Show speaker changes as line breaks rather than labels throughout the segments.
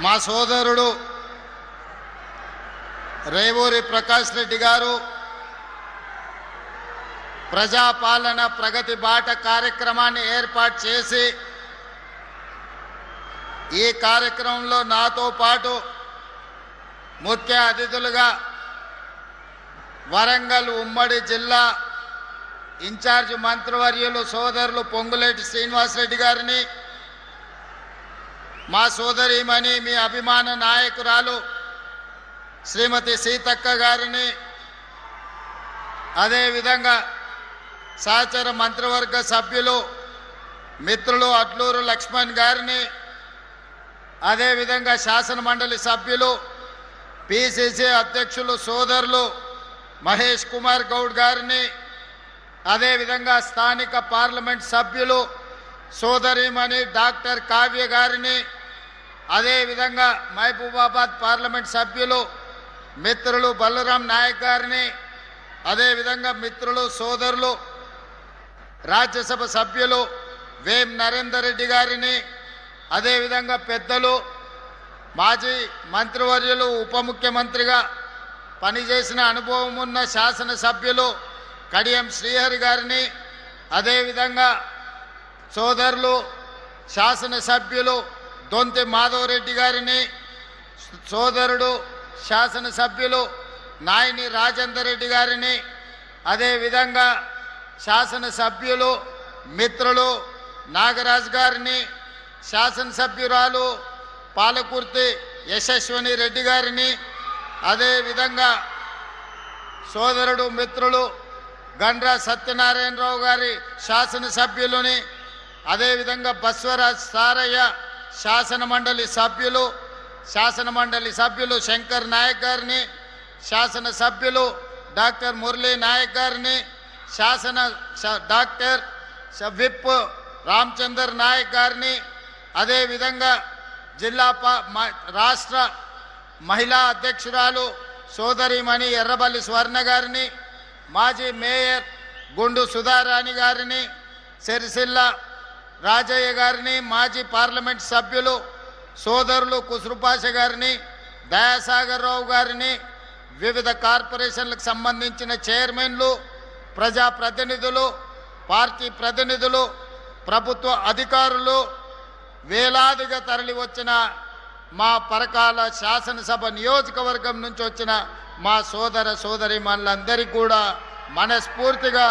మా సోదరుడు రేవూరి ప్రకాష్ రెడ్డి గారు ప్రజాపాలన ప్రగతి బాట కార్యక్రమాన్ని ఏర్పాటు చేసి ఈ కార్యక్రమంలో నాతో పాటు ముఖ్య అతిథులుగా వరంగల్ ఉమ్మడి జిల్లా ఇన్ఛార్జ్ మంత్రివర్యులు సోదరులు పొంగులేటి శ్రీనివాసరెడ్డి గారిని, మా సోదరీమణి మీ అభిమాన నాయకురాలు శ్రీమతి సీతక్క గారిని, అదేవిధంగా సహచర మంత్రివర్గ సభ్యులు మిత్రులు అట్లూరు లక్ష్మణ్ గారిని, అదేవిధంగా శాసన మండలి సభ్యులు పిసిసి అధ్యక్షులు సోదరులు మహేష్ కుమార్ గౌడ్ గారిని, అదేవిధంగా స్థానిక పార్లమెంట్ సభ్యులు సోదరిమణి డాక్టర్ కావ్య గారిని, అదేవిధంగా మహబూబాబాద్ పార్లమెంట్ సభ్యులు మిత్రులు బలరాం నాయక్ గారిని, అదేవిధంగా మిత్రులు సోదరులు రాజ్యసభ సభ్యులు వేం నరేందర్ రెడ్డి గారిని, అదేవిధంగా పెద్దలు మాజీ మంత్రివర్యులు ఉప ముఖ్యమంత్రిగా పనిచేసిన అనుభవం ఉన్న శాసనసభ్యులు కడియం శ్రీహరి గారిని, అదేవిధంగా సోదరులు శాసనసభ్యులు దొంతి మాధవరెడ్డి గారిని, సోదరుడు శాసనసభ్యులు నాయని రాజేందర్ రెడ్డి గారిని, అదేవిధంగా శాసనసభ్యులు మిత్రులు నాగరాజ్ గారిని, శాసనసభ్యురాలు పాలకుర్తి యశస్విని రెడ్డి గారిని, అదేవిధంగా సోదరుడు మిత్రులు గండ్రా సత్యనారాయణరావు గారి శాసనసభ్యులని, అదేవిధంగా బస్వరాజ్ సారయ్య శాసన మండలి సభ్యులు శంకర్ నాయక్ గారిని, శాసనసభ్యులు డాక్టర్ మురళీ నాయక్ గారిని, డాక్టర్ విప్ రామచందర్ నాయక్ గారిని, అదేవిధంగా జిల్లా రాష్ట్ర మహిళా అధ్యక్షురాలు సోదరిమణి ఎర్రబల్లి స్వర్ణ గారిని, మాజీ మేయర్ గుండు సుధారాణి గారిని, సిరిసిల్ల రాజయ్య గారిని, మాజీ పార్లమెంట్ సభ్యులు సోదరులు కుసురుపాష గారిని, దయాసాగర్ రావు గారిని, వివిధ కార్పొరేషన్లకు సంబంధించిన చైర్మన్లు, ప్రజాప్రతినిధులు, పార్టీ ప్రతినిధులు, ప్రభుత్వ అధికారులు, వేలాదిగా తరలి వచ్చిన మా పరకాల శాసనసభ నియోజకవర్గం నుంచి వచ్చిన మా సోదర సోదరీమణులందరికీ కూడా మనస్ఫూర్తిగా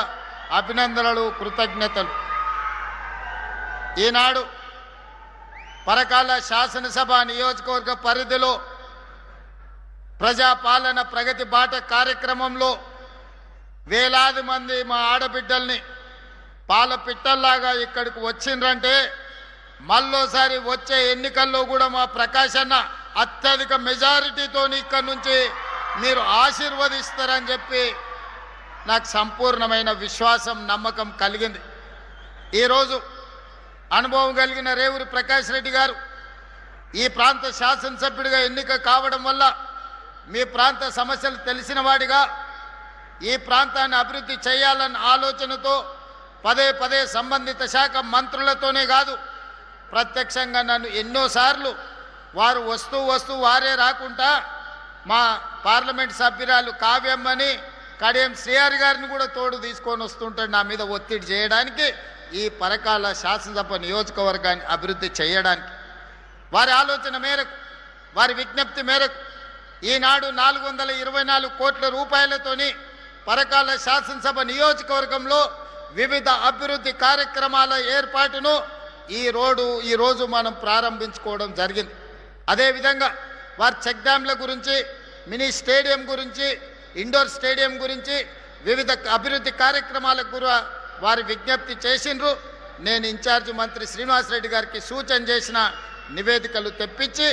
అభినందనలు, కృతజ్ఞతలు. ఈనాడు పరకాల శాసనసభ నియోజకవర్గ పరిధిలో ప్రజాపాలన ప్రగతి బాట కార్యక్రమంలో వేలాది మంది మా ఆడబిడ్డల్ని పాల పిట్టల్లాగా ఇక్కడికి వచ్చిండ్రంటే మళ్ళోసారి వచ్చే ఎన్నికల్లో కూడా మా ప్రకాష్ అన్న అత్యధిక మెజారిటీతో ఇక్కడి నుంచి మీరు ఆశీర్వదిస్తారని చెప్పి నాకు సంపూర్ణమైన విశ్వాసం, నమ్మకం కలిగింది. ఈరోజు అనుభవం కలిగిన రేవూరి ప్రకాష్ రెడ్డి గారు ఈ ప్రాంత శాసనసభ్యుడిగా ఎన్నిక కావడం వల్ల మీ ప్రాంత సమస్యలు తెలిసిన వాడిగా ఈ ప్రాంతాన్ని అభివృద్ధి చేయాలన్న ఆలోచనతో పదే పదే సంబంధిత శాఖ మంత్రులతోనే కాదు, ప్రత్యక్షంగా నన్ను ఎన్నోసార్లు వారు వస్తూ వారే రాకుండా మా పార్లమెంట్ సభ్యురాలు కావ్యమ్మని, కడియం శ్రీహరి గారిని కూడా తోడు తీసుకొని వస్తుంటాడు నా మీద ఒత్తిడి చేయడానికి, ఈ పరకాల శాసనసభ నియోజకవర్గాన్ని అభివృద్ధి చేయడానికి. వారి ఆలోచన మేరకు, వారి విజ్ఞప్తి మేరకు ఈనాడు 424 కోట్ల రూపాయలతోని పరకాల శాసనసభ నియోజకవర్గంలో వివిధ అభివృద్ధి కార్యక్రమాల ఏర్పాటును ఈరోజు మనం ప్రారంభించుకోవడం జరిగింది. అదేవిధంగా వారి చెక్ డ్యాంల గురించి, మినీ స్టేడియం గురించి, ఇండోర్ స్టేడియం గురించి వివిధ అభివృద్ధి కార్యక్రమాలకు కూడా వారి విజ్ఞప్తి చేసిండ్రు. నేను ఇన్ఛార్జ్ మంత్రి శ్రీనివాసరెడ్డి గారికి సూచన చేసిన నివేదికలు తెప్పించి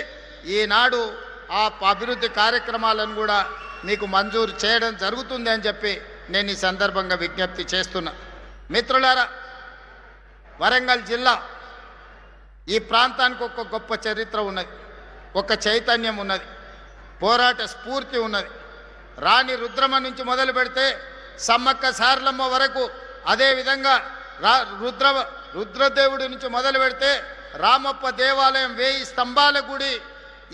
ఈనాడు ఆ అభివృద్ధి కార్యక్రమాలను కూడా మీకు మంజూరు చేయడం జరుగుతుంది అని చెప్పి నేను ఈ సందర్భంగా విజ్ఞప్తి చేస్తున్నా. మిత్రులారా, వరంగల్ జిల్లా ఈ ప్రాంతానికి ఒక గొప్ప చరిత్ర ఉన్నది, ఒక చైతన్యం ఉన్నది, పోరాట స్ఫూర్తి ఉన్నది. రాణి రుద్రమ నుంచి మొదలు పెడితే సమ్మక్క సారలమ్మ వరకు, అదేవిధంగా రుద్రదేవుడి నుంచి మొదలు పెడితే రామప్ప దేవాలయం, 1000 స్తంభాల గుడి,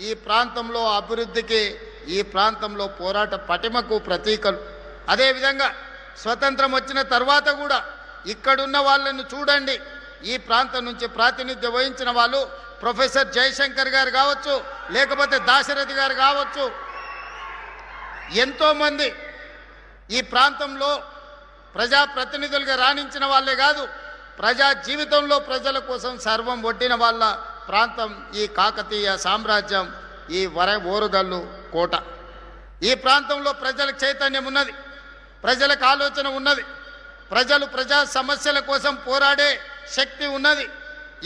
ఈ ప్రాంతంలో అభివృద్ధికి, ఈ ప్రాంతంలో పోరాట పటిమకు ప్రతీకలు. అదేవిధంగా స్వతంత్రం వచ్చిన తర్వాత కూడా ఇక్కడున్న వాళ్ళను చూడండి. ఈ ప్రాంతం నుంచి ప్రాతినిధ్యం వహించిన వాళ్ళు ప్రొఫెసర్ జయశంకర్ గారు కావచ్చు, లేకపోతే దాశరథి గారు కావచ్చు, ఎంతోమంది ఈ ప్రాంతంలో ప్రజాప్రతినిధులుగా రాణించిన వాళ్ళే కాదు, ప్రజా జీవితంలో ప్రజల కోసం సర్వం ఒడ్డిన వాళ్ళ ప్రాంతం ఈ కాకతీయ సామ్రాజ్యం, ఈ ఓరుగల్లు కోట. ఈ ప్రాంతంలో ప్రజలకు చైతన్యం ఉన్నది, ప్రజలకు ఆలోచన ఉన్నది, ప్రజలు ప్రజా సమస్యల కోసం పోరాడే శక్తి ఉన్నది.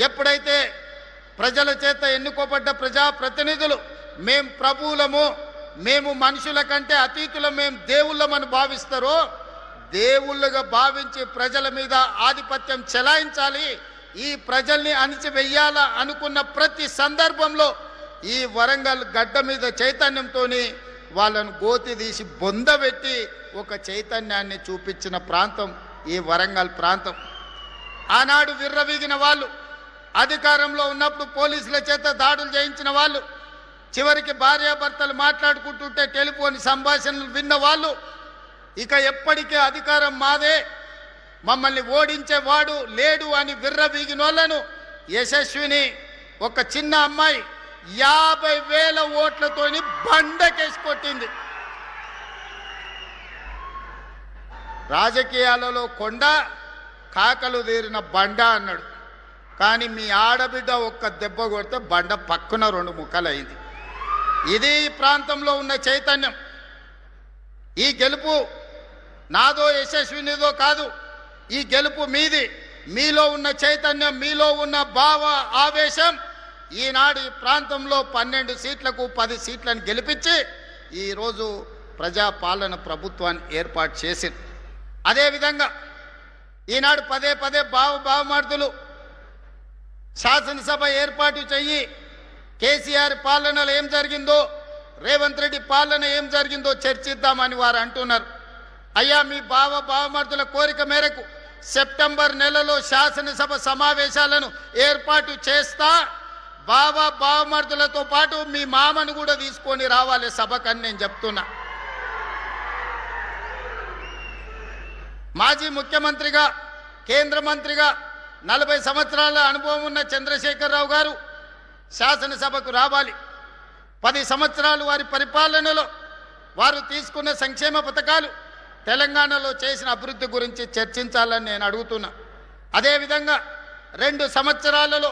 ఎప్పుడైతే ప్రజల చేత ఎన్నుకోబడ్డ ప్రజాప్రతినిధులు మేం ప్రభువులము, మేము మనుషుల కంటే అతీతులం, మేము దేవుళ్ళమని భావిస్తారో, దేవుళ్ళుగా భావించి ప్రజల మీద ఆధిపత్యం చెలాయించాలి, ఈ ప్రజల్ని అణిచివేయాలా అనుకున్న ప్రతి సందర్భంలో ఈ వరంగల్ గడ్డ మీద చైతన్యంతో వాళ్ళను గోతి తీసి బొందబెట్టి ఒక చైతన్యాన్ని చూపించిన ప్రాంతం ఈ వరంగల్ ప్రాంతం. ఆనాడు విర్రవీగిన వాళ్ళు, అధికారంలో ఉన్నప్పుడు పోలీసుల చేత దాడులు చేయించిన వాళ్ళు, చివరికి భార్యాభర్తలు మాట్లాడుకుంటుంటే టెలిఫోన్ సంభాషణలు విన్న వాళ్ళు, ఇక ఎప్పటికీ అధికారం మాదే, మమ్మల్ని ఓడించేవాడు లేడు అని విర్రవీగిన వాళ్ళను యశస్విని ఒక చిన్న అమ్మాయి 50,000 ఓట్లతోని బండకేసి కొట్టింది. రాజకీయాలలో కొండ, కాకలు తీరిన బండ అన్నాడు. కానీ మీ ఆడబిడ్డ ఒక్క దెబ్బ కొడితే బండ పక్కన 2 ముక్కలైంది. ఇది ఈ ప్రాంతంలో ఉన్న చైతన్యం. ఈ గెలుపు నాదో యశస్వినిదో కాదు, ఈ గెలుపు మీది. మీలో ఉన్న చైతన్యం, మీలో ఉన్న భావ ఆవేశం ఈనాడు ఈ ప్రాంతంలో 12 సీట్లకు 10 సీట్లను గెలిపించి ఈరోజు ప్రజాపాలన ప్రభుత్వాన్ని ఏర్పాటు చేసింది. అదేవిధంగా ఈనాడు పదే భావమార్దులు శాసనసభ ఏర్పాటు చెయ్యి, కేసీఆర్ పాలనలో ఏం జరిగిందో, రేవంత్ రెడ్డి పాలన ఏం జరిగిందో చర్చిద్దామని వారు అంటున్నారు. అయ్యా, మీ భావమార్దుల కోరిక మేరకు సెప్టెంబర్ నెలలో శాసనసభ సమావేశాలను ఏర్పాటు చేస్తా, భావమార్దులతో పాటు మీ మామను కూడా తీసుకొని రావాలి సభకని నేను చెప్తున్నా. మాజీ ముఖ్యమంత్రిగా, కేంద్ర మంత్రిగా 40 సంవత్సరాల అనుభవం ఉన్న చంద్రశేఖరరావు గారు శాసనసభకు రావాలి. 10 సంవత్సరాలు వారి పరిపాలనలో వారు తీసుకున్న సంక్షేమ పథకాలు, తెలంగాణలో చేసిన అభివృద్ధి గురించి చర్చించాలని నేను అడుగుతున్నా. అదేవిధంగా 2 సంవత్సరాలలో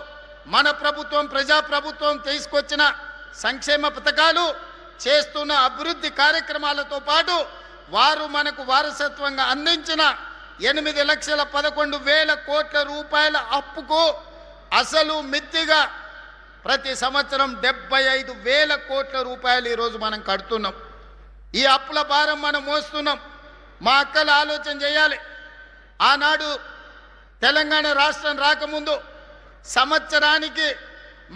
మన ప్రభుత్వం, ప్రజాప్రభుత్వం తీసుకొచ్చిన సంక్షేమ పథకాలు, చేస్తున్న అభివృద్ధి కార్యక్రమాలతో పాటు వారు మనకు వారసత్వంగా అందించిన 8,11,000 కోట్ల రూపాయల అప్పుకు అసలు మిత్తిగా ప్రతి సంవత్సరం 75,000 కోట్ల రూపాయలు ఈరోజు మనం కడుతున్నాం. ఈ అప్పుల భారం మనం మోస్తున్నాం. మా అక్కలు ఆలోచన చేయాలి. ఆనాడు తెలంగాణ రాష్ట్రం రాకముందు సంవత్సరానికి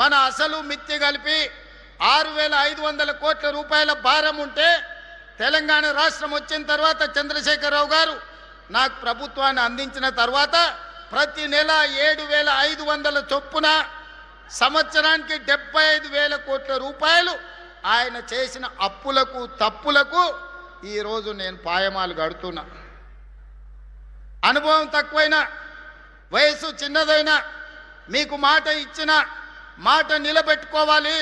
మన అసలు మిత్తి కలిపి 6,500 కోట్ల రూపాయల భారం ఉంటే, తెలంగాణ రాష్ట్రం వచ్చిన తర్వాత చంద్రశేఖరరావు గారు నాకు ప్రభుత్వాన్ని అందించిన తర్వాత ప్రతి నెల 7,500 చొప్పున సంవత్సరానికి 75,000 కోట్ల రూపాయలు ఆయన చేసిన అప్పులకు, తప్పులకు ఈరోజు నేను పాయమాలు కడుతున్నా. అనుభవం తక్కువైనా, వయసు చిన్నదైనా, మీకు మాట ఇచ్చిన మాట నిలబెట్టుకోవాలి.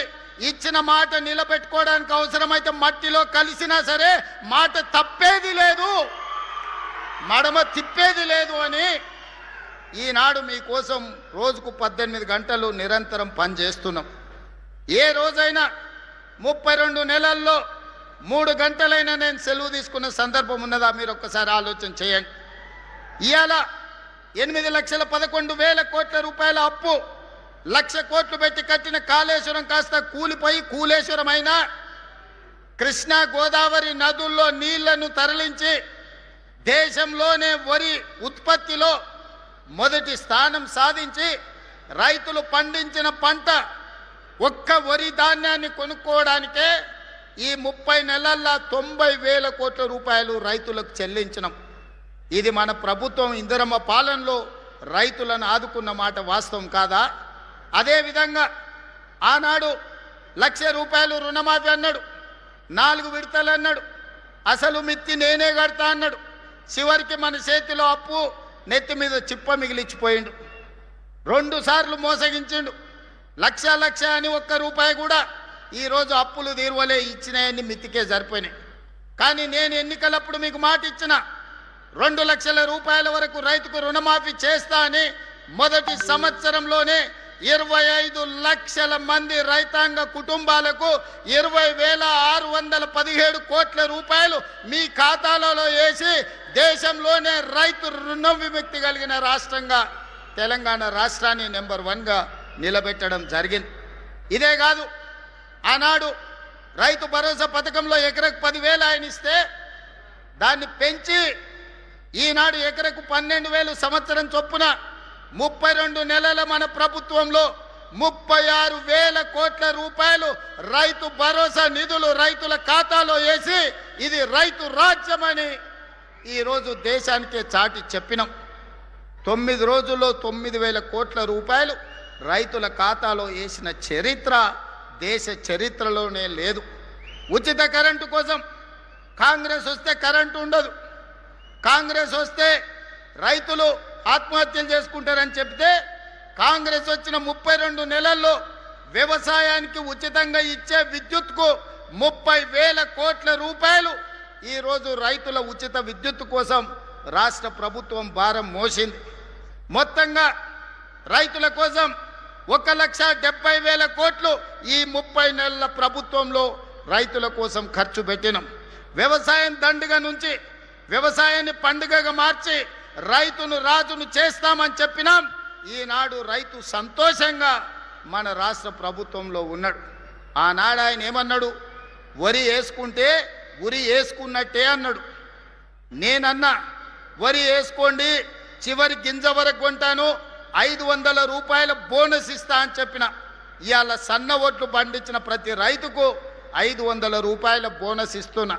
ఇచ్చిన మాట నిలబెట్టుకోవడానికి అవసరమైతే మట్టిలో కలిసినా సరే మాట తప్పేది లేదు, మడమ తిప్పేది లేదు అని ఈనాడు మీకోసం రోజుకు 18 గంటలు నిరంతరం పనిచేస్తున్నాం. ఏ రోజైనా 32 నెలల్లో 3 గంటలైనా నేను సెలవు తీసుకున్న సందర్భం ఉన్నదా? మీరు ఒక్కసారి ఆలోచన చేయండి. ఇవాళ 8,11,000 కోట్ల రూపాయల అప్పు, 1,00,000 కోట్లు పెట్టి కట్టిన కాళేశ్వరం కాస్త కూలిపోయి కూలేశ్వరం అయినా, కృష్ణా గోదావరి నదుల్లో నీళ్లను తరలించి దేశంలోనే వరి ఉత్పత్తిలో మొదటి స్థానం సాధించి రైతులు పండించిన పంట ఒక్క వరి ధాన్యాన్ని కొనుక్కోవడానికే ఈ 30 నెలల్లో 90,000 కోట్ల రూపాయలు రైతులకు చెల్లించినాం. ఇది మన ప్రభుత్వం ఇందిరమ్మ పాలనలో రైతులను ఆదుకున్న మాట వాస్తవం కాదా? అదేవిధంగా ఆనాడు ₹1,00,000 రుణమాఫీ అన్నాడు, 4 విడతలు అన్నాడు, అసలు మిత్తి నేనే కడతా అన్నాడు. చివరికి మన చేతిలో అప్పు నెత్తి మీద చిప్ప మిగిలిచ్చిపోయిండు. 2 సార్లు మోసగించిండు. లక్ష అని ₹1 కూడా ఈరోజు అప్పులు తీరువలే, ఇచ్చినాయని మిత్తికే సరిపోయినాయి. కానీ నేను ఎన్నికలప్పుడు మీకు మాట ఇచ్చిన ₹2,00,000 వరకు రైతుకు రుణమాఫీ చేస్తా అని మొదటి సంవత్సరంలోనే 25 లక్షల మంది రైతాంగ కుటుంబాలకు 20,617 కోట్ల రూపాయలు మీ ఖాతాలలో వేసి దేశంలోనే రైతు రుణ విముక్తి కలిగిన రాష్ట్రంగా తెలంగాణ రాష్ట్రాన్ని నెంబర్ 1గా నిలబెట్టడం జరిగింది. ఇదే కాదు, ఆనాడు రైతు భరోసా పథకంలో ఎకరకు 10,000 ఆయన ఇస్తే దాన్ని పెంచి ఈనాడు ఎకరకు 12,000 సంవత్సరం చొప్పున 32 నెలల మన ప్రభుత్వంలో 36,000 కోట్ల రూపాయలు రైతు భరోసా నిధులు రైతుల ఖాతాలో వేసి ఇది రైతు రాజ్యమని ఈరోజు దేశానికే చాటి చెప్పినాం. 9 రోజుల్లో 9,000 కోట్ల రూపాయలు రైతుల ఖాతాలో వేసిన చరిత్ర దేశ చరిత్రలోనే లేదు. ఉచిత కరెంటు కోసం కాంగ్రెస్ వస్తే కరెంటు ఉండదు, కాంగ్రెస్ వస్తే రైతులు ఆత్మహత్యలు చేసుకుంటారని చెప్తే కాంగ్రెస్ వచ్చిన 32 నెలల్లో వ్యవసాయానికి ఉచితంగా ఇచ్చే విద్యుత్కు 30,000 కోట్ల రూపాయలు ఈరోజు రైతుల ఉచిత విద్యుత్ కోసం రాష్ట్ర ప్రభుత్వం భారం మోసింది. మొత్తంగా రైతుల కోసం 1,70,000 కోట్లు ఈ 30 నెలల ప్రభుత్వంలో రైతుల కోసం ఖర్చు పెట్టినాం. వ్యవసాయం దండుగ నుంచి వ్యవసాయాన్ని పండుగగా మార్చి రైతును రాజును చేస్తామని చెప్పినాం. ఈనాడు రైతు సంతోషంగా మన రాష్ట్ర ప్రభుత్వంలో ఉన్నాడు. ఆనాడు ఆయన ఏమన్నాడు, వరి వేసుకుంటే ఉరి వేసుకున్నట్టే అన్నాడు. నేనన్నా వరి వేసుకోండి, చివరి గింజ వరకు కొంటాను, 500 రూపాయల బోనస్ ఇస్తా అని చెప్పిన. ఇవాళ సన్న ఓట్లు పండించిన ప్రతి రైతుకు 500 రూపాయల బోనస్ ఇస్తున్నా.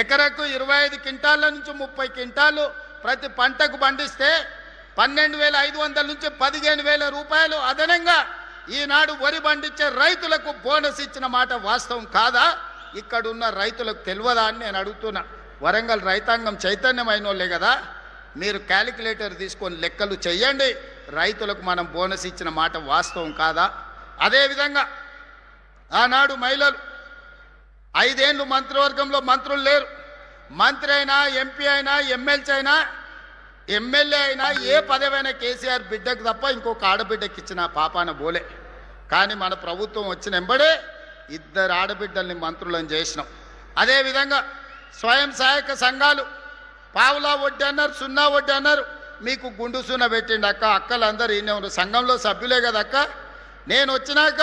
ఎకరకు 25 క్వింటాల నుంచి 30 క్వింటాలు ప్రతి పంటకు పండిస్తే 12,500 నుంచి 15,000 రూపాయలు అదనంగా ఈనాడు వరి పండించే రైతులకు బోనస్ ఇచ్చిన మాట వాస్తవం కాదా? ఇక్కడున్న రైతులకు తెలియదా అని నేను అడుగుతున్నా. వరంగల్ రైతాంగం చైతన్యమైనోళ్ళే కదా, మీరు క్యాలిక్యులేటర్ తీసుకొని లెక్కలు చెయ్యండి. రైతులకు మనం బోనస్ ఇచ్చిన మాట వాస్తవం కాదా? అదేవిధంగా ఆనాడు మహిళలు 5 ఏళ్ళు మంత్రివర్గంలో మంత్రులు లేరు. మంత్రి అయినా, ఎంపీ అయినా, ఎమ్మెల్సీ అయినా, ఎమ్మెల్యే అయినా, ఏ పదవైనా కేసీఆర్ బిడ్డకు తప్ప ఇంకొక ఆడబిడ్డకి ఇచ్చిన పాపాన బోలే. కానీ మన ప్రభుత్వం వచ్చిన వెంబడే 2 ఆడబిడ్డల్ని మంత్రులను చేసినాం. అదేవిధంగా స్వయం సహాయక సంఘాలు పావులా వడ్డీ అన్నారు, 0 వడ్డీ అన్నారు. మీకు గుండు సున్న పెట్టిండి అక్క. అక్కలందరూ ఈయన ఉన్నారు, సంఘంలో సభ్యులే కదా అక్క. నేను వచ్చినాక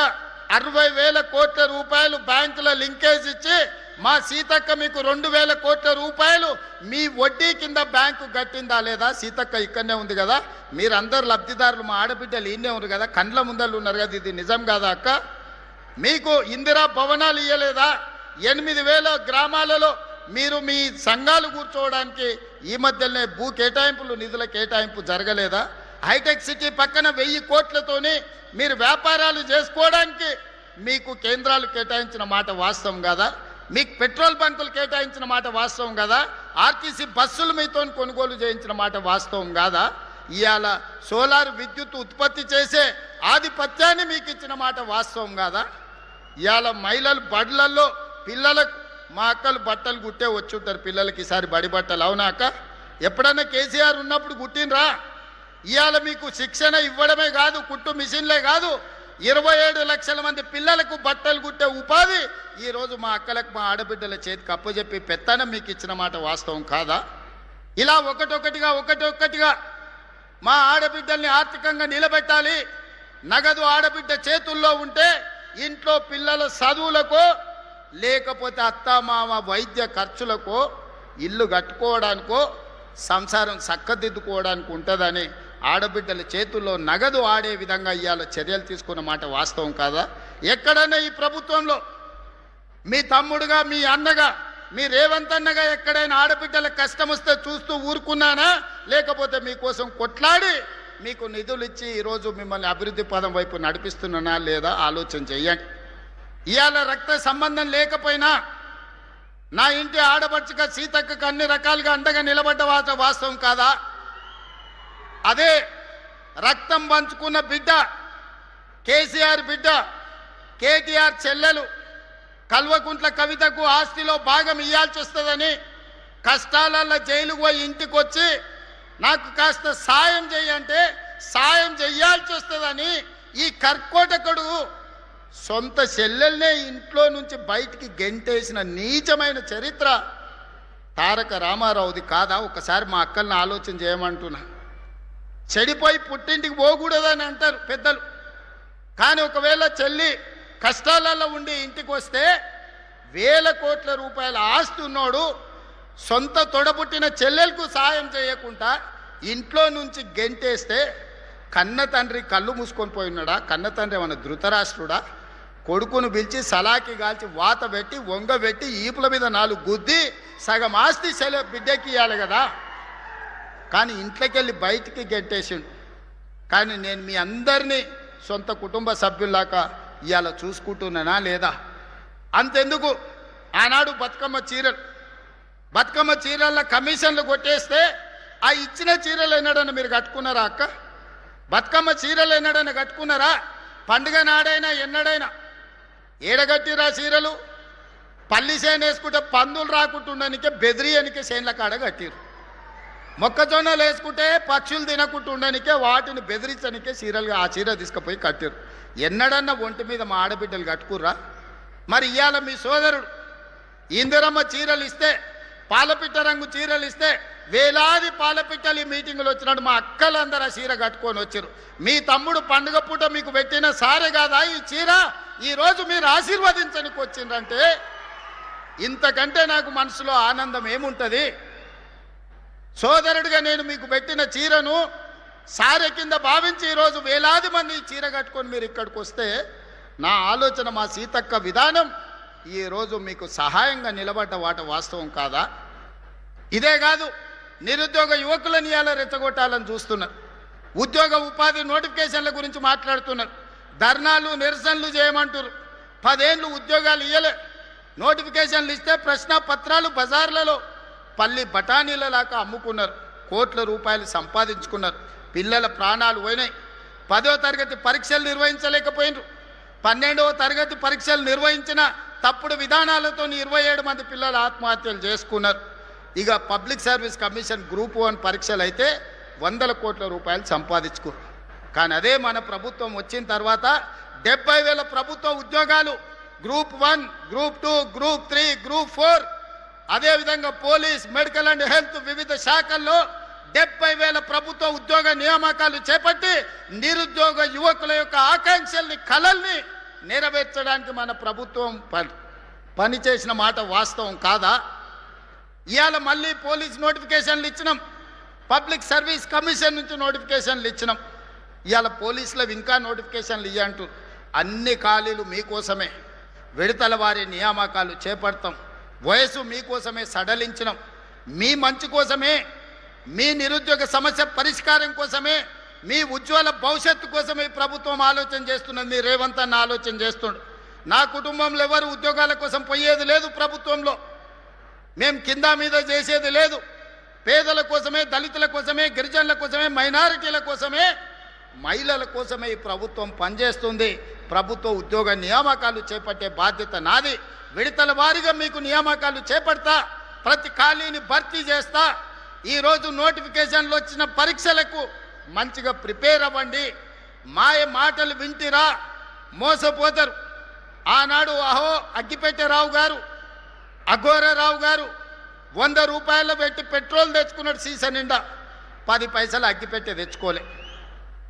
60,000 కోట్ల రూపాయలు బ్యాంకుల లింకేజ్ ఇచ్చి మా సీతక్క మీకు 2,000 కోట్ల రూపాయలు మీ వడ్డీ కింద బ్యాంకు కట్టిందా లేదా? సీతక్క ఇక్కడనే ఉంది కదా, మీరందరు లబ్ధిదారులు, మా ఆడబిడ్డలు ఈయనే ఉన్నారు కదా, కండ్ల ముందళ్ళు ఉన్నారు కదా, ఇది నిజం కాదా అక్క? మీకు ఇందిరా భవనాలు ఇవ్వలేదా? 8,000 గ్రామాలలో మీరు మీ సంఘాలు కూర్చోవడానికి ఈ మధ్యలోనే భూ కేటాయింపులు, నిధుల కేటాయింపు జరగలేదా? హైటెక్ సిటీ పక్కన 1000 కోట్లతోని మీరు వ్యాపారాలు చేసుకోవడానికి మీకు కేంద్రాలు కేటాయించిన మాట వాస్తవం కదా? మీకు పెట్రోల్ బంకులు కేటాయించిన మాట వాస్తవం కదా? ఆర్టీసీ బస్సులు మీతో కొనుగోలు చేయించిన మాట వాస్తవం కాదా? ఇవాళ సోలార్ విద్యుత్ ఉత్పత్తి చేసే ఆధిపత్యాన్ని మీకు ఇచ్చిన మాట వాస్తవం కాదా? ఇవాళ మహిళలు బడులలో పిల్లలకు, మా అక్కలు బట్టలు కుట్టే వచ్చి ఉంటారు పిల్లలకి ఈసారి బడి బట్టలు, అవునా అక్క? ఎప్పుడన్నా కేసీఆర్ ఉన్నప్పుడు కుట్టినరా? ఇవాళ మీకు శిక్షణ ఇవ్వడమే కాదు, కుట్టు మిషన్లే కాదు, 27 లక్షల మంది పిల్లలకు బట్టలు కుట్టే ఉపాధి ఈరోజు మా అక్కలకు, మా ఆడబిడ్డల చేతికి అప్పచెప్పి పెత్తనం మీకు ఇచ్చిన మాట వాస్తవం కాదా? ఇలా ఒకటొక్కటిగా మా ఆడబిడ్డల్ని ఆర్థికంగా నిలబెట్టాలి. నగదు ఆడబిడ్డ చేతుల్లో ఉంటే ఇంట్లో పిల్లల చదువులకో, లేకపోతే అత్తామామ వైద్య ఖర్చులకో, ఇల్లు కట్టుకోవడానికో, సంసారం చక్కదిద్దుకోవడానికి ఉంటుందని ఆడబిడ్డల చేతుల్లో నగదు ఆడే విధంగా ఇవాళ చర్యలు తీసుకున్న మాట వాస్తవం కాదా? ఎక్కడైనా ఈ ప్రభుత్వంలో మీ తమ్ముడుగా, మీ అన్నగా, మీ రేవంత్ అన్నగా ఎక్కడైనా ఆడబిడ్డల కష్టం వస్తే చూస్తూ ఊరుకున్నానా? లేకపోతే మీకోసం కొట్లాడి మీకు నిధులు ఇచ్చి ఈరోజు మిమ్మల్ని అభివృద్ధి పదం వైపు నడిపిస్తున్నానా లేదా? ఆలోచన చెయ్యండి. ఇవాళ రక్త సంబంధం లేకపోయినా నా ఇంటి ఆడపడుచుగా సీతక్కకు అన్ని రకాలుగా అండగా నిలబడ్డ వాస్తవం కాదా? అదే రక్తం పంచుకున్న బిడ్డ కేసీఆర్ బిడ్డ కేటీఆర్ చెల్లెలు కల్వకుంట్ల కవితకు ఆస్తిలో భాగం ఇవ్వాల్సి వస్తుందని కష్టాలలో జైలుకు పోయి ఇంటికి వచ్చి నాకు కాస్త సాయం చేయంటే సాయం చెయ్యాల్సి వస్తుందని ఈ కర్కోటకుడు సొంత చెల్లెల్నే ఇంట్లో నుంచి బయటికి గెంటేసిన నీచమైన చరిత్ర తారక రామారావుది కాదా? ఒకసారి మా అక్కల్ని ఆలోచన చేయమంటున్నా. చెడిపోయి పుట్టింటికి పోకూడదని అంటారు పెద్దలు, కానీ ఒకవేళ చెల్లి కష్టాలలో ఉండి ఇంటికి వస్తే వేల కోట్ల రూపాయల ఆస్తి ఉన్నోడు సొంత తొడబుట్టిన చెల్లెలకు సాయం చేయకుండా ఇంట్లో నుంచి గెంటేస్తే కన్న తండ్రి కళ్ళు మూసుకొని పోయినాడా? కన్న తండ్రి ఏమన్నా ధృతరాష్ట్రుడా? కొడుకును పిలిచి సలాకి కాల్చి వాత పెట్టి వంగబెట్టి ఈపుల మీద 4 గుద్ది సగం ఆస్తి బిడ్డకి ఇవ్వాలి కదా, కానీ ఇంట్లోకి వెళ్ళి బయటికి గెంటేసిండు. కానీ నేను మీ అందరినీ సొంత కుటుంబ సభ్యుల్లాగా ఇవాళ చూసుకుంటున్నానా లేదా? అంతెందుకు, ఆనాడు బతుకమ్మ చీరల కమిషన్లు కొట్టేస్తే ఆ ఇచ్చిన చీరలు ఎన్నడన్నా మీరు కట్టుకున్నారా అక్క? బతుకమ్మ చీరలు ఎన్నడన్నా కట్టుకున్నారా? పండుగ నాడైనా ఎన్నడైనా ఏడగట్టిరా చీరలు? పల్లి సేన వేసుకుంటే పందులు రాకుంటుండనికే బెదిరియనికే సేన్ల కాడ కట్టిరు. మొక్కజొన్నలు వేసుకుంటే పక్షులు తినకుంటుండనికే వాటిని బెదిరించనికే చీరలుగా ఆ చీర తీసుకుపోయి కట్టిరు. ఎన్నడన్నా ఒంటి మీద మా ఆడబిడ్డలు కట్టుకుర్రా? మరి ఇవాళ మీ సోదరుడు ఇందిరమ్మ చీరలు ఇస్తే, పాలపిట్ట రంగు చీరలు ఇస్తే వేలాది పాలపిట్టలు ఈ మీటింగులు వచ్చినాడు మా అక్కలందరూ ఆ చీర కట్టుకొని వచ్చారు. మీ తమ్ముడు పండుగ పూట మీకు పెట్టిన సారే కాదా ఈ చీర? ఈరోజు మీరు ఆశీర్వదించడానికి వచ్చిందంటే ఇంతకంటే నాకు మనసులో ఆనందం ఏముంటుంది? సోదరుడిగా నేను మీకు పెట్టిన చీరను సారె కింద భావించి ఈరోజు వేలాది మంది ఈ చీర కట్టుకొని మీరు ఇక్కడికి వస్తే నా ఆలోచన, మా సీతక్క విధానం ఈరోజు మీకు సహాయంగా నిలబడ్డ వాస్తవం కాదా? ఇదే కాదు, నిరుద్యోగ యువకులను ఇవాళ రెచ్చగొట్టాలని చూస్తున్నారు. ఉద్యోగ ఉపాధి నోటిఫికేషన్ల గురించి మాట్లాడుతున్నారు. ధర్నాలు నిరసనలు చేయమంటారు. 10 ఏళ్ళు ఉద్యోగాలు ఇవ్వలే, నోటిఫికేషన్లు ఇస్తే ప్రశ్న పత్రాలు బజార్లలో పల్లి బఠానీలలాగా అమ్ముకున్నారు. కోట్ల రూపాయలు సంపాదించుకున్నారు. పిల్లల ప్రాణాలు పోయినాయి. 10వ తరగతి పరీక్షలు నిర్వహించలేకపోయినారు. 12వ తరగతి పరీక్షలు నిర్వహించిన తప్పుడు విధానాలతో 27 మంది పిల్లలు ఆత్మహత్యలు చేసుకున్నారు. ఇక పబ్లిక్ సర్వీస్ కమిషన్ గ్రూప్ 1 పరీక్షలు అయితే 100 కోట్ల రూపాయలు సంపాదించుకున్నారు. కానీ అదే మన ప్రభుత్వం వచ్చిన తర్వాత 70,000 ప్రభుత్వ ఉద్యోగాలు గ్రూప్ 1, గ్రూప్ 2, గ్రూప్ 3, గ్రూప్ 4, అదేవిధంగా పోలీస్, మెడికల్ అండ్ హెల్త్ వివిధ శాఖల్లో 70,000 ప్రభుత్వ ఉద్యోగ నియామకాలు చేపట్టి నిరుద్యోగ యువకుల యొక్క ఆకాంక్షల్ని, కలల్ని నెరవేర్చడానికి మన ప్రభుత్వం పనిచేసిన మాట వాస్తవం కాదా? ఇవాళ మళ్ళీ పోలీస్ నోటిఫికేషన్లు ఇచ్చినాం, పబ్లిక్ సర్వీస్ కమిషన్ నుంచి నోటిఫికేషన్లు ఇచ్చినాం. ఇవాళ పోలీసులకు ఇంకా నోటిఫికేషన్లు ఇవ్వంటూ అన్ని ఖాళీలు మీకోసమే, విడతల వారి నియామకాలు చేపడతాం. వయసు మీకోసమే సడలించినాం. మీ మంచి కోసమే, మీ నిరుద్యోగ సమస్య పరిష్కారం కోసమే, మీ ఉజ్వల భవిష్యత్తు కోసమే ప్రభుత్వం ఆలోచన చేస్తున్నది. మీ రేవంత్ అన్న ఆలోచన చేస్తుండు. నా కుటుంబంలో ఎవరు ఉద్యోగాల కోసం పోయేది లేదు. ప్రభుత్వంలో మేము కింద మీద చేసేది లేదు. పేదల కోసమే, దళితుల కోసమే, గిరిజనుల కోసమే, మైనారిటీల కోసమే, మహిళల కోసమే ఈ ప్రభుత్వం పనిచేస్తుంది. ప్రభుత్వ ఉద్యోగ నియామకాలు చేపట్టే బాధ్యత నాది. విడతల వారీగా మీకు నియామకాలు చేపడతా, ప్రతి ఖాళీని భర్తీ చేస్తా. ఈరోజు నోటిఫికేషన్లు వచ్చిన పరీక్షలకు మంచిగా ప్రిపేర్ అవ్వండి. మాయ మాటలు వింటిరా మోసపోతారు. ఆనాడు అగ్గిపెట్టెరావు గారు, అఘోరరావు గారు 100 రూపాయలు పెట్టి పెట్రోల్ తెచ్చుకున్నాడు సీసా నిండా. 10 పైసలు అగ్గిపెట్టె తెచ్చుకోలే.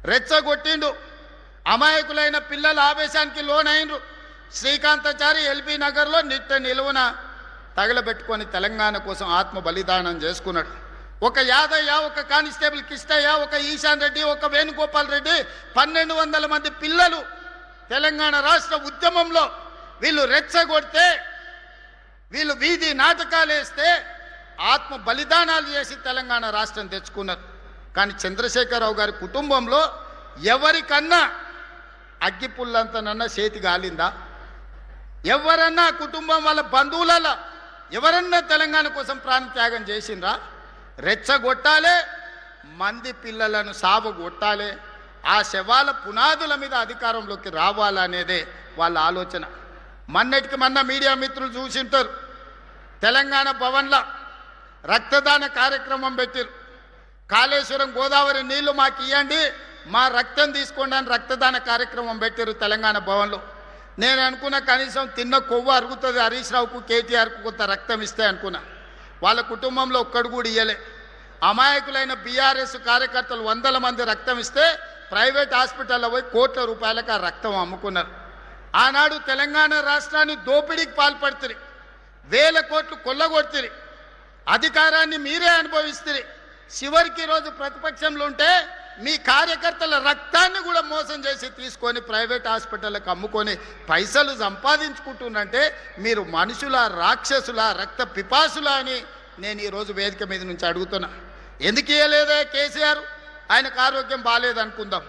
రెచ్చగొట్టిండు. అమాయకులైన పిల్లల ఆవేశానికి లోనైండ్రు. శ్రీకాంతాచారి ఎల్బీ నగర్లో నిట్ట నిలువున తగలబెట్టుకొని తెలంగాణ కోసం ఆత్మ బలిదానం చేసుకున్నాడు. ఒక యాదయ్య, ఒక కానిస్టేబుల్ కిష్టయ్య, ఒక ఈశాన్ రెడ్డి, ఒక వేణుగోపాల్ రెడ్డి, 1200 మంది పిల్లలు తెలంగాణ రాష్ట్ర ఉద్యమంలో వీళ్ళు రెచ్చగొడితే, వీళ్ళు వీధి నాటకాలు వేస్తే ఆత్మ బలిదానాలు చేసి తెలంగాణ రాష్ట్రం తెచ్చుకున్నారు. కానీ చంద్రశేఖరరావు గారి కుటుంబంలో ఎవరికన్నా అగ్గిపుల్లంతనన్నా చేతి గాలిందా? ఎవరన్నా కుటుంబం వాళ్ళ బంధువులలో ఎవరన్నా తెలంగాణ కోసం ప్రాణత్యాగం చేసిండ్రా? రెచ్చగొట్టాలే, మంది పిల్లలను సావగొట్టాలి, ఆ శవాల పునాదుల మీద అధికారంలోకి రావాలనేదే వాళ్ళ ఆలోచన. మొన్నటికి మొన్న మీడియా మిత్రులు చూసింటారు, తెలంగాణ భవన్లో రక్తదాన కార్యక్రమం పెట్టారు. కాళేశ్వరం గోదావరి నీళ్లు మాకు ఇవ్వండి, మా రక్తం తీసుకోండి అని రక్తదాన కార్యక్రమం పెట్టారు తెలంగాణ భవన్లో. నేను అనుకున్నా కనీసం తిన్న కొవ్వు అరుగుతుంది, హరీష్ రావుకు కేటీఆర్కు కొంత రక్తం ఇస్తే అనుకున్నా. వాళ్ళ కుటుంబంలో ఒక్కడు కూడా ఇయ్యలే. అమాయకులైన బీఆర్ఎస్ కార్యకర్తలు 100 మంది రక్తం ఇస్తే ప్రైవేట్ హాస్పిటల్లో పోయి కోట్ల రూపాయలకు ఆ రక్తం అమ్ముకున్నారు. ఆనాడు తెలంగాణ రాష్ట్రాన్ని దోపిడీకి పాల్పడుతుంది, 1000 కోట్లు కొల్లగొడుతుంది, అధికారాన్ని మీరే అనుభవిస్తుంది. చివరికి రోజు ప్రతిపక్షంలో ఉంటే మీ కార్యకర్తల రక్తాన్ని కూడా మోసం చేసి తీసుకొని ప్రైవేట్ హాస్పిటల్కి అమ్ముకొని పైసలు సంపాదించుకుంటున్నంటే మీరు మనుషుల, రాక్షసుల, రక్త పిపాసుల అని నేను ఈరోజు వేదిక మీద నుంచి అడుగుతున్నా. ఎందుకు ఇవ్వలేదే కేసీఆర్? ఆయనకు ఆరోగ్యం బాగాలేదనుకుందాం.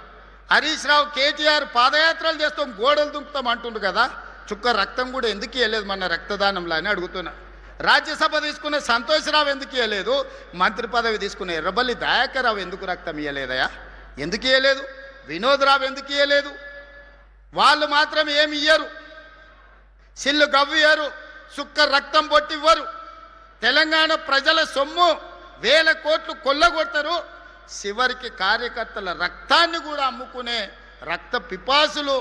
హరీష్ రావు, కేటీఆర్ పాదయాత్రలు చేస్తాం, గోడలు దుంకుతాం అంటుండు కదా, చుక్క రక్తం కూడా ఎందుకు ఇవ్వలేదు మన రక్తదానంలో అని అడుగుతున్నా. రాజ్యసభ తీసుకున్న సంతోష్రావు ఎందుకు ఇవ్వలేదు? మంత్రి పదవి తీసుకున్న ఎర్రబల్లి దయాకర్ రావు ఎందుకు రక్తం ఇవ్వలేదయా? ఎందుకు ఇవ్వలేదు? వినోద్ రావు ఎందుకు ఇవ్వలేదు? వాళ్ళు మాత్రం ఏమి ఇయ్యరు, సిల్లు గవ్వియ్యరు, సుక్క రక్తం పొట్టివ్వరు. తెలంగాణ ప్రజల సొమ్ము 1000 కోట్లు కొల్లగొడతారు, చివరికి కార్యకర్తల రక్తాన్ని కూడా అమ్ముకునే రక్త పిపాసులు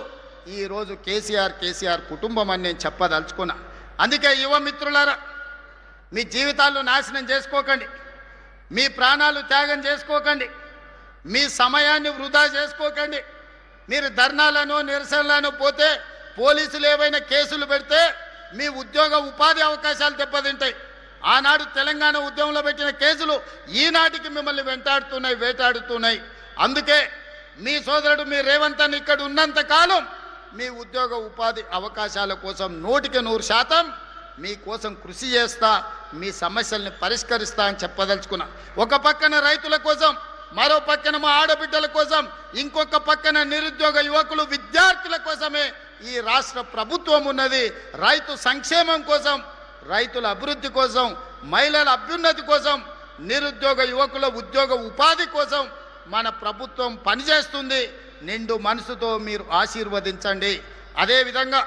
ఈరోజు కేసీఆర్ కుటుంబం అని నేను చెప్పదలుచుకున్నా. అందుకే యువ మిత్రులారా, మీ జీవితాలు నాశనం చేసుకోకండి, మీ ప్రాణాలు త్యాగం చేసుకోకండి, మీ సమయాన్ని వృధా చేసుకోకండి. మీరు ధర్నాలను, నిరసనలను పోతే పోలీసులు ఏవైనా కేసులు పెడితే మీ ఉద్యోగ ఉపాధి అవకాశాలు దెబ్బతింటాయి. ఆనాడు తెలంగాణ ఉద్యమంలో పెట్టిన కేసులు ఈనాటికి మిమ్మల్ని వెంటాడుతున్నాయి, వేటాడుతున్నాయి. అందుకే మీ సోదరుడు మీ రేవంత్ అన్న ఇక్కడ ఉన్నంత కాలం మీ ఉద్యోగ ఉపాధి అవకాశాల కోసం 100% మీకోసం కృషి చేస్తా, మీ సమస్యల్ని పరిష్కరిస్తా అని చెప్పదలుచుకున్నా. ఒక పక్కన రైతుల కోసం, మరో పక్కన మా ఆడబిడ్డల కోసం, ఇంకొక పక్కన నిరుద్యోగ యువకులు, విద్యార్థుల కోసమే ఈ రాష్ట్ర ప్రభుత్వం ఉన్నది. రైతు సంక్షేమం కోసం, రైతుల అభివృద్ధి కోసం, మహిళల అభ్యున్నతి కోసం, నిరుద్యోగ యువకుల ఉద్యోగ ఉపాధి కోసం మన ప్రభుత్వం పనిచేస్తుంది. నిండు మనసుతో మీరు ఆశీర్వదించండి. అదేవిధంగా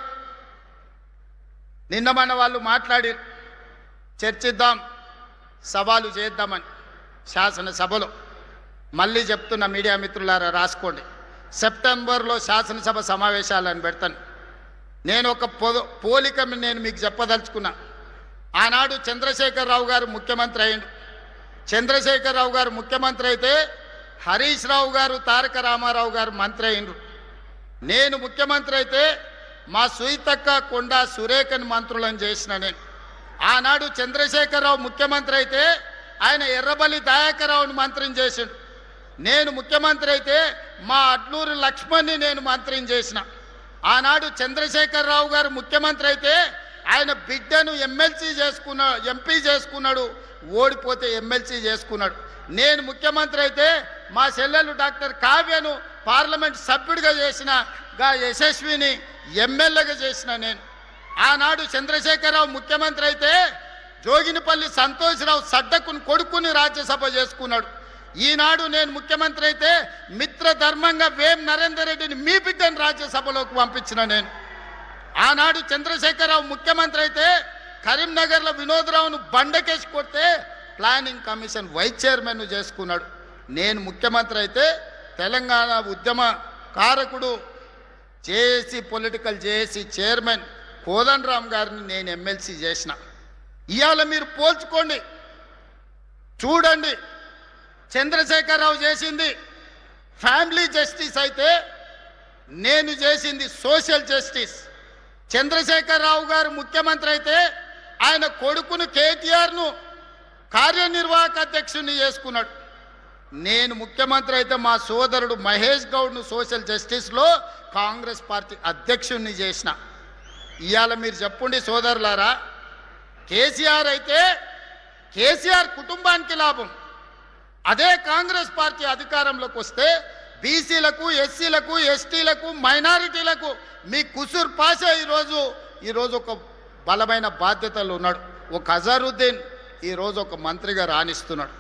నిన్న మన వాళ్ళు మాట్లాడి చర్చిద్దాం, సవాలు చేద్దామని శాసనసభలో. మళ్ళీ చెప్తున్న మీడియా మిత్రులారా రాసుకోండి, సెప్టెంబర్లో శాసనసభ సమావేశాలను పెడతాను. నేను ఒక పోలిక నేను మీకు చెప్పదలుచుకున్నా. ఆనాడు చంద్రశేఖరరావు గారు ముఖ్యమంత్రి అయ్యిండు. చంద్రశేఖరరావు గారు ముఖ్యమంత్రి అయితే హరీష్ రావు గారు, తారక రామారావు గారు మంత్రి అయ్యిండ్రు. నేను ముఖ్యమంత్రి అయితే మా సుయితక్క, కొండా సురేఖని మంత్రులను చేసిన నేను. ఆనాడు చంద్రశేఖరరావు ముఖ్యమంత్రి అయితే ఆయన ఎర్రబల్లి దయాకర్ రావుని మంత్రిని చేసిండు. నేను ముఖ్యమంత్రి అయితే మా అడ్లూరు లక్ష్మణ్ని నేను మంత్రిని చేసిన. ఆనాడు చంద్రశేఖరరావు గారు ముఖ్యమంత్రి అయితే ఆయన బిడ్డను ఎంపీ చేసుకున్నాడు, ఓడిపోతే ఎమ్మెల్సీ చేసుకున్నాడు. నేను ముఖ్యమంత్రి అయితే మా చెల్లెలు డాక్టర్ కావ్యను పార్లమెంట్ సభ్యుడిగా చేసిన, యశస్విని ఎమ్మెల్యేగా చేసిన నేను. ఆనాడు చంద్రశేఖరరావు ముఖ్యమంత్రి అయితే జోగినిపల్లి సంతోష్రావు సడ్డకుని కొడుకుని రాజ్యసభ చేసుకున్నాడు. ఈనాడు నేను ముఖ్యమంత్రి అయితే మిత్రధర్మంగా వేం నరేందర్ రెడ్డిని మీ బిడ్డను రాజ్యసభలోకి పంపించిన నేను. ఆనాడు చంద్రశేఖరరావు ముఖ్యమంత్రి అయితే కరీంనగర్లో వినోద్రావును బండకేసి కొడితే ప్లానింగ్ కమిషన్ వైస్ చైర్మన్ చేసుకున్నాడు. నేను ముఖ్యమంత్రి అయితే తెలంగాణ ఉద్యమ కారకుడు JAC political JAC chairman Kodandaram గారిని నేను ఎమ్మెల్సీ చేసిన. ఇవాళ మీరు పోల్చుకోండి, చూడండి. చంద్రశేఖరరావు చేసింది ఫ్యామిలీ జస్టిస్ అయితే నేను చేసింది సోషల్ జస్టిస్. చంద్రశేఖరరావు గారు ముఖ్యమంత్రి అయితే ఆయన కొడుకును కేటీఆర్ను కార్యనిర్వాహక అధ్యక్షుడిని చేసుకున్నాడు. నేను ముఖ్యమంత్రి అయితే మా సోదరుడు మహేష్ గౌడ్ను సోషల్ జస్టిస్లో కాంగ్రెస్ పార్టీ అధ్యక్షుడిని చేసిన. ఇవాళ మీరు చెప్పండి సోదరులారా, కేసీఆర్ అయితే కేసీఆర్ కుటుంబానికి లాభం. అదే కాంగ్రెస్ పార్టీ అధికారంలోకి వస్తే బీసీలకు, ఎస్సీలకు, ఎస్టీలకు, మైనారిటీలకు మీ కుసూర్ పాషా ఈరోజు ఈరోజు ఒక బలమైన బాధ్యతలు ఉన్నాడు. ఒక అజరుద్దీన్ ఈరోజు ఒక మంత్రిగా రాణిస్తున్నాడు.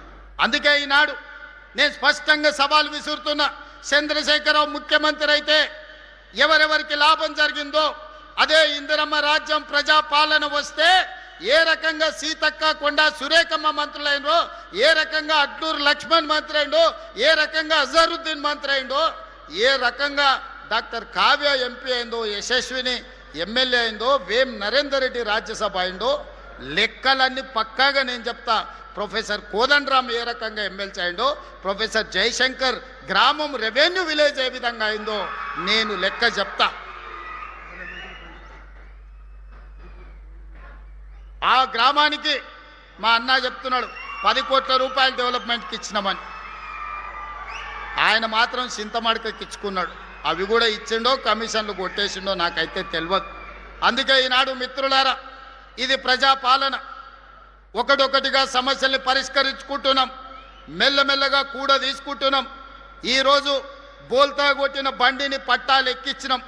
అందుకే ఈనాడు నేను స్పష్టంగా సవాల్ విసురుతున్నా. చంద్రశేఖరరావు ముఖ్యమంత్రి అయితే ఎవరెవరికి లాభం జరిగిందో అదే ఇందిరమ్మ రాజ్యం ప్రజాపాలన వస్తే ఏ రకంగా సీతక్క కొండ సురేఖమ్మ మంత్రులైండో, ఏ రకంగా అడ్లూరు లక్ష్మణ్ మంత్రి అయిండో, ఏ రకంగా అజరుద్దీన్ మంత్రి అయిండో, ఏ రకంగా డాక్టర్ కావ్య ఎంపీ అయిందో, యశస్విని ఎమ్మెల్యే అయిందో, వేం నరేందర్ రెడ్డి రాజ్యసభ అయిందో, లెక్కలన్నీ పక్కాగా నేను చెప్తా. ప్రొఫెసర్ కోదండరామ్ ఏ రకంగా ఎమ్మెల్సీ అయిందో, ప్రొఫెసర్ జయశంకర్ గ్రామం రెవెన్యూ విలేజ్ ఏ విధంగా అయిందో నేను లెక్క చెప్తా. ఆ గ్రామానికి మా అన్న చెప్తున్నాడు 10 కోట్ల రూపాయలు డెవలప్మెంట్కి ఇచ్చినామని. ఆయన మాత్రం చింతమడకకి ఇచ్చుకున్నాడు. అవి కూడా ఇచ్చిండో కమిషన్లు కొట్టేసిండో నాకైతే తెలియదు. అందుకే ఈనాడు మిత్రులారా, ఇది ప్రజాపాలన. ఒకటొకటిగా సమస్యల్ని పరిష్కరించుకుంటున్నాం, మెల్లమెల్లగా కూడా తీసుకుంటున్నాం. ఈరోజు బోల్తా కొట్టిన బండిని పట్టాలు ఎక్కించినాం.